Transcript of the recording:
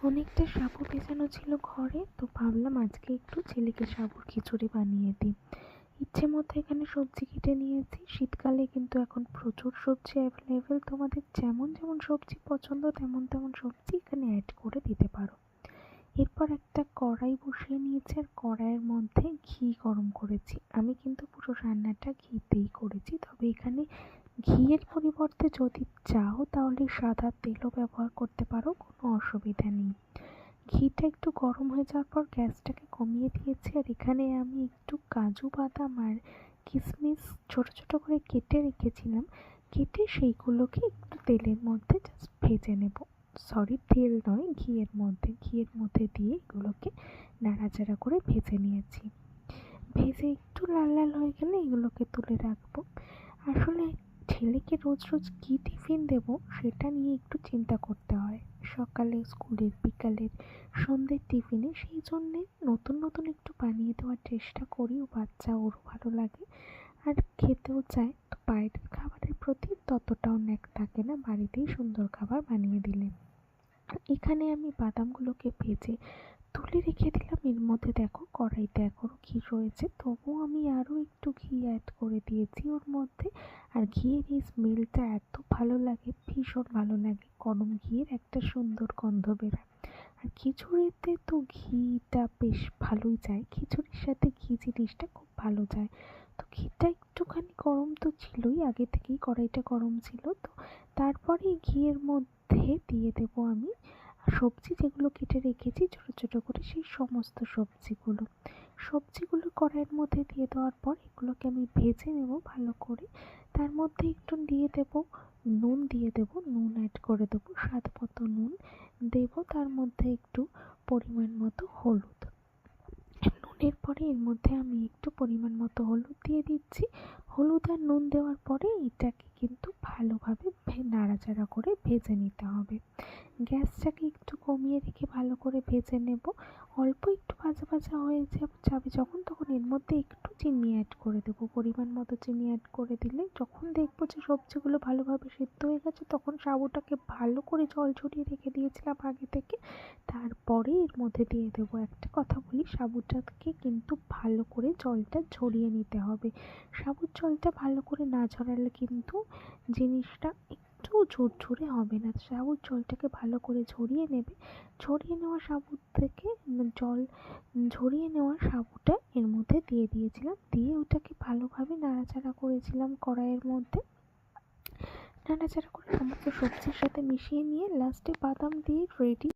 অনেকটা সাবু ভেজানো ছিল ঘরে, তো ভাবলাম আজকে একটু ছেলেকে সাবুর খিচুড়ি বানিয়ে দিই। ইচ্ছে মতো এখানে সবজি কেটে নিয়েছি। শীতকালে কিন্তু এখন প্রচুর সবজি অ্যাভেলেবেল, তোমাদের যেমন যেমন সবজি পছন্দ তেমন তেমন সবজি এখানে অ্যাড করে দিতে পারো। এরপর একটা কড়াই বসিয়ে নিয়েছি আর কড়াইয়ের মধ্যে ঘি গরম করেছি। আমি কিন্তু পুরো রান্নাটা ঘিতেই করেছি, তবে এখানে ঘিয়ের পরিবর্তে যদি চাও তাহলে সাদা তেলও ব্যবহার করতে পারো, কোনো অসুবিধা নেই। ঘিটা একটু গরম হয়ে যাওয়ার পর গ্যাসটাকে কমিয়ে দিয়েছি আর এখানে আমি একটু কাজু বাদাম আর কিশমিশ ছোট ছোট করে কেটে রেখেছিলাম। কেটে সেইগুলোকে একটু তেলের মধ্যে জাস্ট ভেজে নেব। সরি, তেল নয়, ঘিয়ের মধ্যে দিয়ে এগুলোকে নাড়াচাড়া করে ভেজে নিয়েছি। ভেজে একটু লাল লাল হয়ে গেলে এগুলোকে তুলে রাখবো। আসলে ছেলেকে রোজ রোজ কী টিফিন দেবো সেটা নিয়ে একটু চিন্তা করতে হয়। সকালে স্কুলের, বিকালের, সন্ধ্যের টিফিনে, সেই জন্যে নতুন নতুন একটু বানিয়ে দেওয়ার চেষ্টা করি। ও বাচ্চা, ওরও ভালো লাগে আর খেতেও চায়। তো বাইরের খাবারের প্রতি ততটাও ন্যাক থাকে না বাড়িতেই সুন্দর খাবার বানিয়ে দিলে। এখানে আমি বাদামগুলোকে ভেজে তুলে রেখে দিলাম। এর মধ্যে দেখো কড়াইতে এখনও ঘি রয়েছে, তবুও আমি আরও একটু ঘি অ্যাড করে দিয়েছি ওর মধ্যে। আর ঘিয়ের এই স্মেলটা এত ভালো লাগে, ভীষণ ভালো লাগে। গরম ঘিয়ের একটা সুন্দর গন্ধ বেরোয়। আর খিচুড়িতে তো ঘিটা বেশ ভালোই যায়, খিচুড়ির সাথে ঘি জিনিসটা খুব ভালো যায়। তো ঘিটা একটুখানি গরম তো ছিলই, আগে থেকেই কড়াইটা গরম ছিল। তো তারপরে ঘিয়ের মধ্যে দিয়ে দেবো আমি সবজি যেগুলো কেটে রেখেছি ছোটো ছোটো করে, সেই সমস্ত সবজিগুলো কড়াইয়ের মধ্যে দিয়ে দেওয়ার পর এগুলোকে আমি ভেজে নেব ভালো করে। তার মধ্যে একটু দিয়ে দেব নুন, নুন অ্যাড করে দেবো, স্বাদ মতো নুন দেবো। তার মধ্যে একটু পরিমাণ মতো হলুদ। নুনের পরে এর মধ্যে আমি একটু পরিমাণ মতো হলুদ দিয়ে দিচ্ছি। হলুদ আর নুন দেওয়ার পরে এটাকে কিন্তু ভালোভাবে নাড়াচাড়া করে ভেজে নিতে হবে। গ্যাসটাকে একটু কমিয়ে রেখে ভালো করে ভেজে নেব। অল্প একটু ভাজা ভাজা হয়ে যাবে যখন, তখন এর মধ্যে একটু চিনি অ্যাড করে দেবো। পরিমাণ মতো চিনি অ্যাড করে দিলে যখন দেখবো যে সবজিগুলো ভালোভাবে সিদ্ধ হয়ে গেছে, তখন সাবুটাকে ভালো করে জল ঝরিয়ে রেখে দিয়েছিলাম আগে থেকে, তারপরে এর মধ্যে দিয়ে দেবো। একটা কথা বলি, সাবুটাকে কিন্তু ভালো করে জলটা ঝরিয়ে নিতে হবে। সাবুর জলটা ভালো করে না ঝরালে কিন্তু জিনিসটা একটু ঝরঝরে হবে না। সাবুর জলটাকে ভালো করে ঝরিয়ে নেবে। ঝরিয়ে নেওয়া সাবুর থেকে জল ঝরিয়ে নেওয়া সাবুটা এর মধ্যে দিয়ে দিয়েছিলাম, দিয়ে ওটাকে ভালোভাবে নাড়াচাড়া করেছিলাম কড়াইয়ের মধ্যে। নাড়াচাড়া করে সমস্ত সবজির সাথে মিশিয়ে নিয়ে লাস্টে বাদাম দিয়ে রেডি।